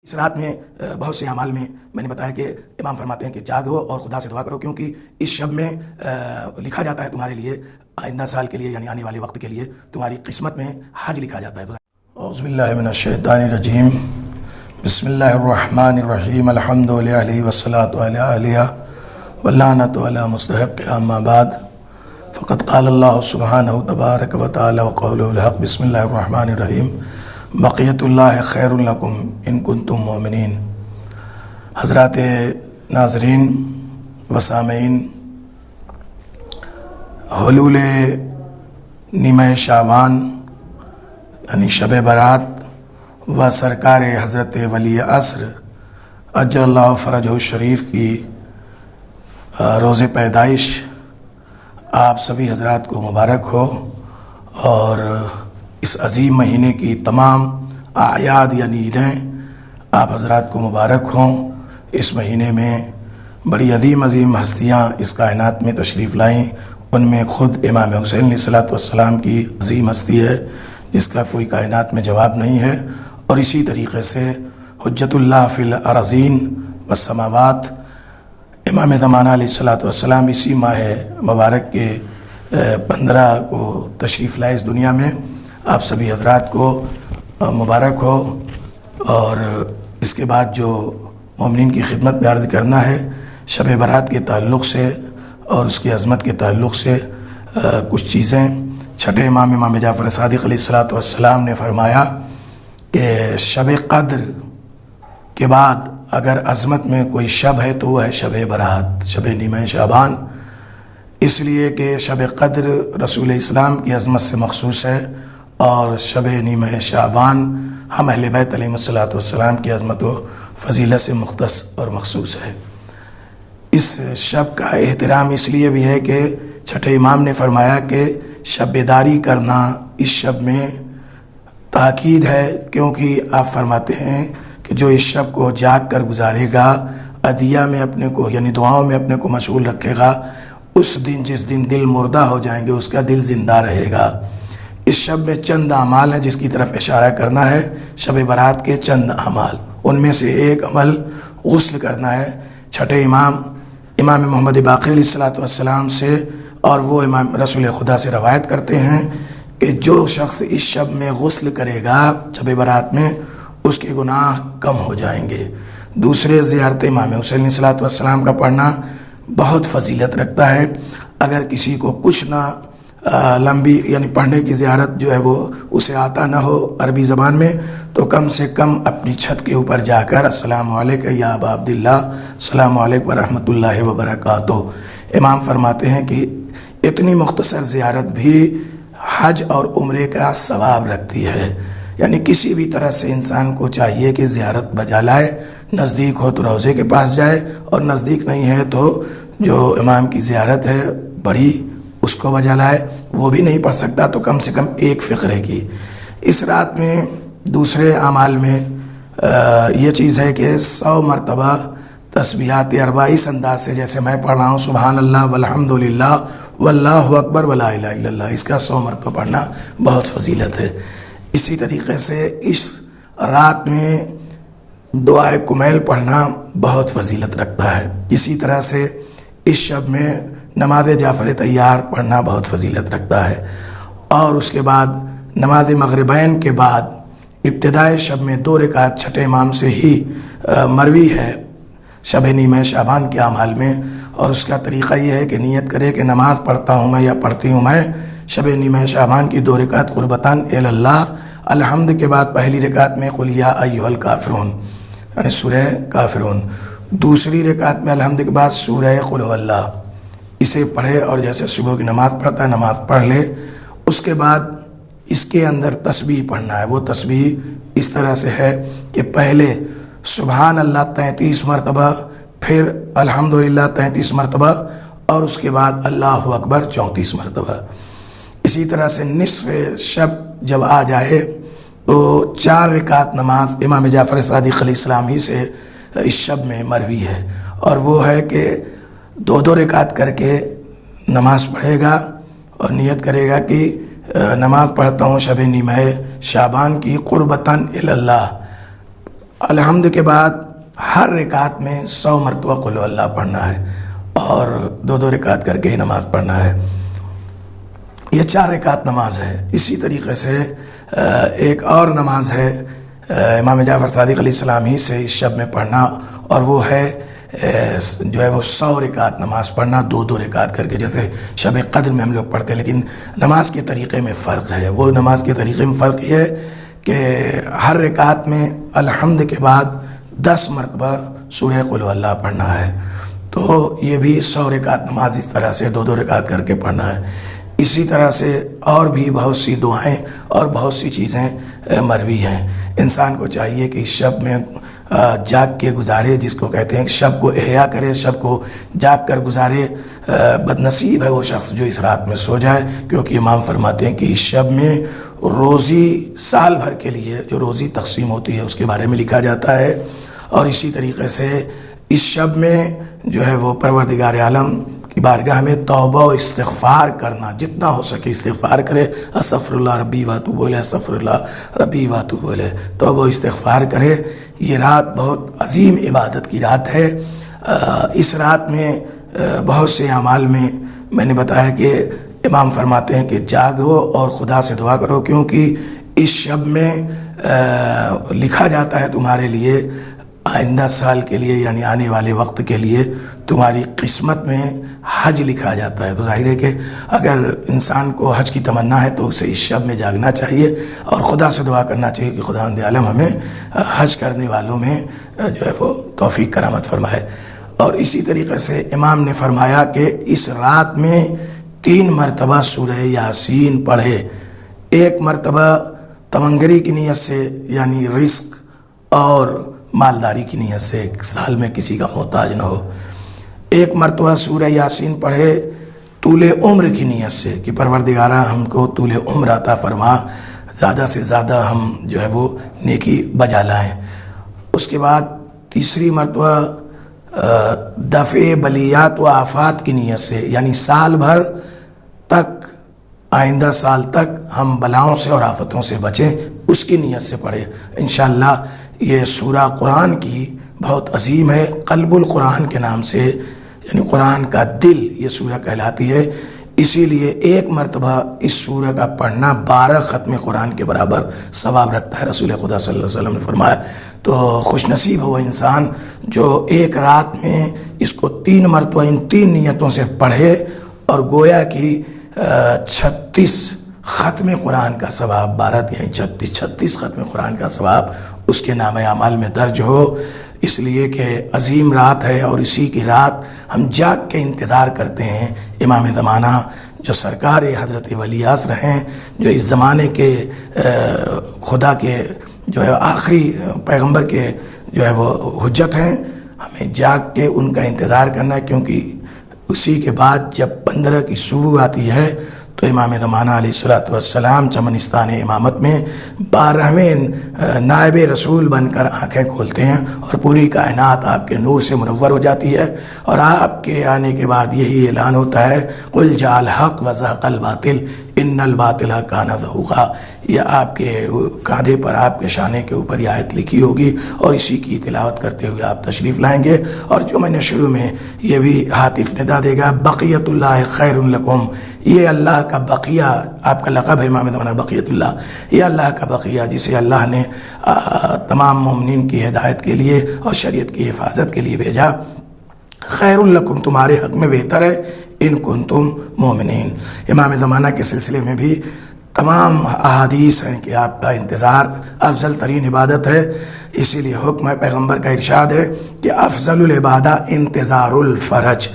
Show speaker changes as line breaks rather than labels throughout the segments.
اس رات میں بہت سے اعمال میں نے بتایا کہ امام فرماتے ہیں کہ جاگو اور خدا سے دعا کرو، کیونکہ اس شب میں لکھا جاتا ہے تمہارے لیے آئندہ سال کے لیے، یعنی آنے والے وقت کے لیے تمہاری قسمت میں حج لکھا جاتا ہے۔ اعوذ باللہ من الشیطان الرجیم، بسم اللہ الرحمن الرحیم، الحمد للہ والصلاۃ علی علیہ واللعنۃ علی مستحق، اما بعد فقد قال اللہ سبحانہ تبارک و تعالی وقولہ الحق، بسم اللہ الرحمن الرحیم، بقیت اللہ خیر لکم ان کنتم مؤمنین۔ حضرات ناظرین و سامعین، حلول نیمہ شعبان یعنی شب برات و سرکار حضرت ولی عصر اجل اللہ فرجہ الشریف کی روز پیدائش آپ سبھی حضرات کو مبارک ہو، اور اس عظیم مہینے کی تمام اعیاد یعنی عیدیں آپ حضرات کو مبارک ہوں۔ اس مہینے میں بڑی عظیم ہستیاں اس کائنات میں تشریف لائیں، ان میں خود امام حسین علیہ الصلوۃ والسلام کی عظیم ہستی ہے جس کا کوئی کائنات میں جواب نہیں ہے، اور اسی طریقے سے حجت اللہ فی الارضین والسماوات امام زمانہ علیہ الصلوۃ والسلام اسی ماہ مبارک کے 15 کو تشریف لائے اس دنیا میں۔ آپ سبھی حضرات کو مبارک ہو، اور اس کے بعد جو مومنین کی خدمت میں عرض کرنا ہے شب برات کے تعلق سے اور اس کی عظمت کے تعلق سے کچھ چیزیں۔ چھٹے امام جعفر صادق علیہ الصلوۃ والسلام نے فرمایا کہ شب قدر کے بعد اگر عظمت میں کوئی شب ہے تو وہ ہے شب برات، شب نیمہ شعبان، اس لیے کہ شب قدر رسول اسلام کی عظمت سے مخصوص ہے، اور شب نیمہ شعبان ہم اہل بیت علیہ الصلوۃ والسلام کی عظمت و فضیلت سے مختص اور مخصوص ہے۔ اس شب کا احترام اس لیے بھی ہے کہ چھٹے امام نے فرمایا کہ شب بیداری کرنا اس شب میں تاکید ہے، کیونکہ آپ فرماتے ہیں کہ جو اس شب کو جاگ کر گزارے گا، عدیہ میں اپنے کو یعنی دعاؤں میں اپنے کو مشغول رکھے گا، اس دن جس دن دل مردہ ہو جائیں گے اس کا دل زندہ رہے گا۔ اس شب میں چند اعمال ہیں جس کی طرف اشارہ کرنا ہے، شب برات کے چند اعمال، ان میں سے ایک عمل غسل کرنا ہے۔ چھٹے امام محمد باقر علیہ الصلوۃ والسلام سے اور وہ امام رسول خدا سے روایت کرتے ہیں کہ جو شخص اس شب میں غسل کرے گا شب برات میں، اس کے گناہ کم ہو جائیں گے۔ دوسرے، زیارت امام حسین علیہ الصلوۃ والسلام کا پڑھنا بہت فضیلت رکھتا ہے۔ اگر کسی کو کچھ نہ لمبی یعنی پڑھنے کی زیارت جو ہے وہ اسے آتا نہ ہو عربی زبان میں، تو کم سے کم اپنی چھت کے اوپر جا کر السلام علیکم یا ابا عبداللہ، السلام علیکم ورحمۃ اللہ وبرکاتہ۔ امام فرماتے ہیں کہ اتنی مختصر زیارت بھی حج اور عمرے کا ثواب رکھتی ہے، یعنی کسی بھی طرح سے انسان کو چاہیے کہ زیارت بجا لائے، نزدیک ہو تو روضے کے پاس جائے، اور نزدیک نہیں ہے تو جو امام کی زیارت ہے بڑی اس کو بجا لائے، وہ بھی نہیں پڑھ سکتا تو کم سے کم ایک فقرے کی۔ اس رات میں دوسرے اعمال میں یہ چیز ہے کہ 100 مرتبہ تسبیحات اربع اس انداز سے جیسے میں پڑھ رہا ہوں سبحان اللہ والحمد للہ واللہ اکبر ولا الہ الا اللہ، اس کا 100 مرتبہ پڑھنا بہت فضیلت ہے۔ اسی طریقے سے اس رات میں دعائے کمیل پڑھنا بہت فضیلت رکھتا ہے۔ اسی طرح سے اس شب میں نماز جعفر طیار پڑھنا بہت فضیلت رکھتا ہے، اور اس کے بعد نماز مغربین کے بعد ابتدائے شب میں 2 رکعت چھٹے امام سے ہی مروی ہے شب نیمہ شعبان کے اعمال میں، اور اس کا طریقہ یہ ہے کہ نیت کرے کہ نماز پڑھتا ہوں میں یا پڑھتی ہوں میں شب نیمہ شعبان کی 2 رکعت قربتاً اللہ، الحمد کے بعد پہلی رکعت میں قل یا ایھا الکافرون یعنی سورہ کافرون، دوسری رکعت میں الحمد کے بعد سورہ قل ھو اللہ، اسے پڑھے اور جیسے صبح کی نماز پڑھتا ہے نماز پڑھ لے۔ اس کے بعد اس کے اندر تسبیح پڑھنا ہے، وہ تسبیح اس طرح سے ہے کہ پہلے سبحان اللہ 33 مرتبہ، پھر الحمدللہ 33 مرتبہ، اور اس کے بعد اللہ اکبر 34 مرتبہ۔ اسی طرح سے نصف شب جب آ جائے تو 4 رکعت نماز امام جعفر صادق علیہ السلام ہی سے اس شب میں مروی ہے، اور وہ ہے کہ 2 رکعت کر کے نماز پڑھے گا اور نیت کرے گا کہ نماز پڑھتا ہوں شب نیمہ شعبان کی قربتاً اللہ، الحمد کے بعد ہر رکعت میں 100 مرتبہ قل اللہ پڑھنا ہے اور 2 رکعت کر کے ہی نماز پڑھنا ہے۔ یہ 4 رکعت نماز ہے۔ اسی طریقے سے ایک اور نماز ہے امام جعفر صادق علیہ السلام ہی سے اس شب میں پڑھنا، اور وہ ہے جو ہے وہ 100 رکعت نماز پڑھنا 2 رکعت کر کے، جیسے شب قدر میں ہم لوگ پڑھتے ہیں، لیکن نماز کے طریقے میں فرق ہے۔ وہ نماز کے طریقے میں فرق یہ ہے کہ ہر رکعت میں الحمد کے بعد 10 مرتبہ سورہ قل اللہ پڑھنا ہے، تو یہ بھی 100 رکعت نماز اس طرح سے 2 رکعت کر کے پڑھنا ہے۔ اسی طرح سے اور بھی بہت سی دعائیں اور بہت سی چیزیں مروی ہیں۔ انسان کو چاہیے کہ اس شب میں جاگ کے گزارے، جس کو کہتے ہیں شب کو احیا کرے، شب کو جاگ کر گزارے۔ بدنصیب ہے وہ شخص جو اس رات میں سو جائے، کیونکہ امام فرماتے ہیں کہ اس شب میں روزی سال بھر کے لیے جو روزی تقسیم ہوتی ہے اس کے بارے میں لکھا جاتا ہے۔ اور اسی طریقے سے اس شب میں جو ہے وہ پروردگار عالم کی بارگاہ میں توبہ و استغفار کرنا، جتنا ہو سکے استغفار کرے، استغفر اللہ ربی واتوب الیہ، استغفر اللہ ربی واتوب الیہ، توبہ و استغفار کرے۔ یہ رات بہت عظیم عبادت کی رات ہے۔ اس رات میں بہت سے اعمال میں نے بتایا کہ امام فرماتے ہیں کہ جاگو اور خدا سے دعا کرو، کیونکہ اس شب میں لکھا جاتا ہے تمہارے لیے آئندہ سال کے لیے، یعنی آنے والے وقت کے لیے تمہاری قسمت میں حج لکھا جاتا ہے۔ تو ظاہر ہے کہ اگر انسان کو حج کی تمنا ہے تو اسے اس شب میں جاگنا چاہیے اور خدا سے دعا کرنا چاہیے کہ خداوند عالم ہمیں حج کرنے والوں میں جو ہے وہ توفیق کرامت فرمائے۔ اور اسی طریقے سے امام نے فرمایا کہ اس رات میں 3 مرتبہ سورہ یاسین پڑھے، 1 مرتبہ تمنگری کی نیت سے، یعنی رزق اور مالداری کی نیت سے، سال میں کسی کا محتاج نہ ہو۔ 1 مرتبہ سورہ یاسین پڑھے طول عمر کی نیت سے کہ پروردگارہ ہم کو طول عمر عطا فرما، زیادہ سے زیادہ ہم جو ہے وہ نیکی بجا لائیں۔ اس کے بعد 3 مرتبہ دفع بلیات و آفات کی نیت سے، یعنی سال بھر تک، آئندہ سال تک ہم بلاؤں سے اور آفتوں سے بچیں، اس کی نیت سے پڑھے۔ انشاءاللہ یہ سورہ قرآن کی بہت عظیم ہے، قلب القرآن کے نام سے، یعنی قرآن کا دل یہ سورہ کہلاتی ہے۔ اسی لیے 1 مرتبہ اس سورہ کا پڑھنا 12 ختم قرآن کے برابر ثواب رکھتا ہے، رسول خدا صلی اللہ علیہ وسلم نے فرمایا۔ تو خوش نصیب ہو وہ انسان جو ایک رات میں اس کو 3 مرتبہ ان 3 نیتوں سے پڑھے، اور گویا کہ 36 ختم قرآن کا ثواب، 12 یعنی 36 ختم قرآن کا ثواب اس کے نام اعمال میں درج ہو۔ اس لیے کہ عظیم رات ہے، اور اسی کی رات ہم جاگ کے انتظار کرتے ہیں۔ امام زمانہ جو سرکار حضرت ولی عصر ہیں، جو اس زمانے کے خدا کے جو ہے آخری پیغمبر کے جو ہے وہ حجت ہیں، ہمیں جاگ کے ان کا انتظار کرنا ہے، کیونکہ اسی کے بعد جب 15 کی صبح آتی ہے تو امام زمانہ علیہ السلام چمنستان امامت میں 12ویں نائب رسول بن کر آنکھیں کھولتے ہیں، اور پوری کائنات آپ کے نور سے منور ہو جاتی ہے، اور آپ کے آنے کے بعد یہی اعلان ہوتا ہے قل جاء الحق وزهق الباطل ان الباطل کان زہوقا۔ یہ آپ کے کاندھے پر، آپ کے شانے کے اوپر یہ آیت لکھی ہوگی، اور اسی کی تلاوت کرتے ہوئے آپ تشریف لائیں گے۔ اور جو میں نے شروع میں یہ بھی ہاتف ندا دے گا، بقیت اللہ خیر لکم، یہ اللہ کا بقیہ، آپ کا لقب ہے امام زمانہ بقیت اللہ، یہ اللہ کا بقیہ جسے اللہ نے تمام مومنین کی ہدایت کے لیے اور شریعت کی حفاظت کے لیے بھیجا، خیر لکم تمہارے حق میں بہتر ہے ان کنتم مومنین۔ امام زمانہ کے سلسلے میں بھی تمام احادیث ہیں کہ آپ کا انتظار افضل ترین عبادت ہے، اسی لیے حکم ہے، پیغمبر کا ارشاد ہے کہ افضل العبادہ انتظار الفرج،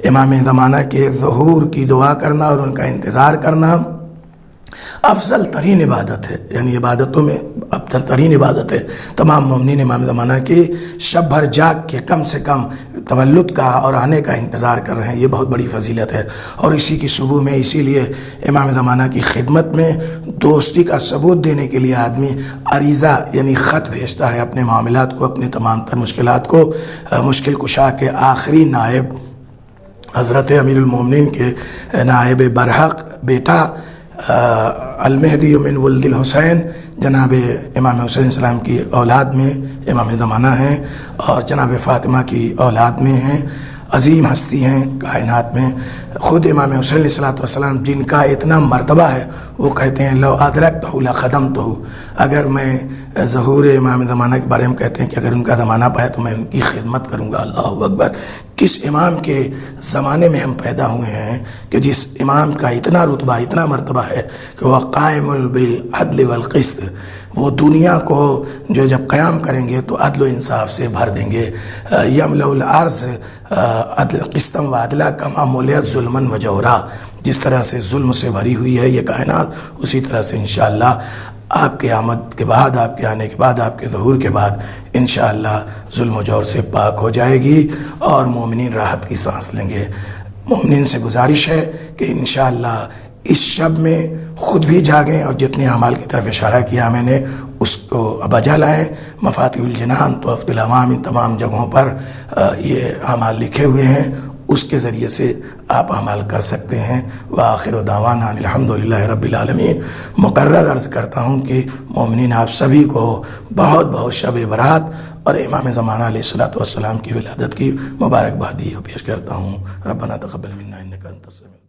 امام زمانہ کے ظہور کی دعا کرنا اور ان کا انتظار کرنا افضل ترین عبادت ہے، یعنی عبادتوں میں افضل ترین عبادت ہے۔ تمام مومنین امام زمانہ کی شب بھر جاگ کے کم سے کم تولد کا اور آنے کا انتظار کر رہے ہیں، یہ بہت بڑی فضیلت ہے۔ اور اسی کی صبح میں، اسی لیے امام زمانہ کی خدمت میں دوستی کا ثبوت دینے کے لیے آدمی عریضہ یعنی خط بھیجتا ہے اپنے معاملات کو، اپنے تمام تر مشکلات کو مشکل کشا کے آخری نائب حضرت امیر المومنین کے نائب برحق بیٹا المہدی من ولد الحسین، جناب امام حسین السلام کی اولاد میں امام زمانہ ہیں اور جناب فاطمہ کی اولاد میں ہیں، عظیم ہستی ہیں کائنات میں۔ خود امام حسین علیہ الصلوۃ والسلام جن کا اتنا مرتبہ ہے، وہ کہتے ہیں لو ادرکتہ لخدمتہ، اگر میں ظہور امام زمانہ کے بارے میں کہتے ہیں کہ اگر ان کا زمانہ پایا تو میں ان کی خدمت کروں گا۔ اللہ اکبر! کس امام کے زمانے میں ہم پیدا ہوئے ہیں کہ جس امام کا اتنا رتبہ، اتنا مرتبہ ہے کہ وہ قائم بالعدل والقسط، وہ دنیا کو جو جب قیام کریں گے تو عدل و انصاف سے بھر دیں گے۔ یملأ الارض عدل قسطا و عدلا کما ملئت ظلما و جورا، جس طرح سے ظلم سے بھری ہوئی ہے یہ کائنات، اسی طرح سے انشاءاللہ آپ کے آمد کے بعد، آپ کے آنے کے بعد، آپ کے ظہور کے بعد انشاءاللہ ظلم و جور سے پاک ہو جائے گی اور مومنین راحت کی سانس لیں گے۔ مومنین سے گزارش ہے کہ انشاءاللہ اس شب میں خود بھی جاگیں اور جتنے اعمال کی طرف اشارہ کیا میں نے اس کو بجا لائیں۔ مفاتیح الجنان تحفۃ الامام، ان تمام جگہوں پر یہ اعمال لکھے ہوئے ہیں، اس کے ذریعے سے آپ اعمال کر سکتے ہیں۔ وآخر دعوانا ان الحمدللہ رب العالمین۔ مقرر عرض کرتا ہوں کہ مومنین آپ سبھی کو بہت بہت شب برات اور امام زمانہ علیہ الصلوۃ والسلام کی ولادت کی مبارکبادی پیش کرتا ہوں۔ ربنا تقبل منا انک انت السمیع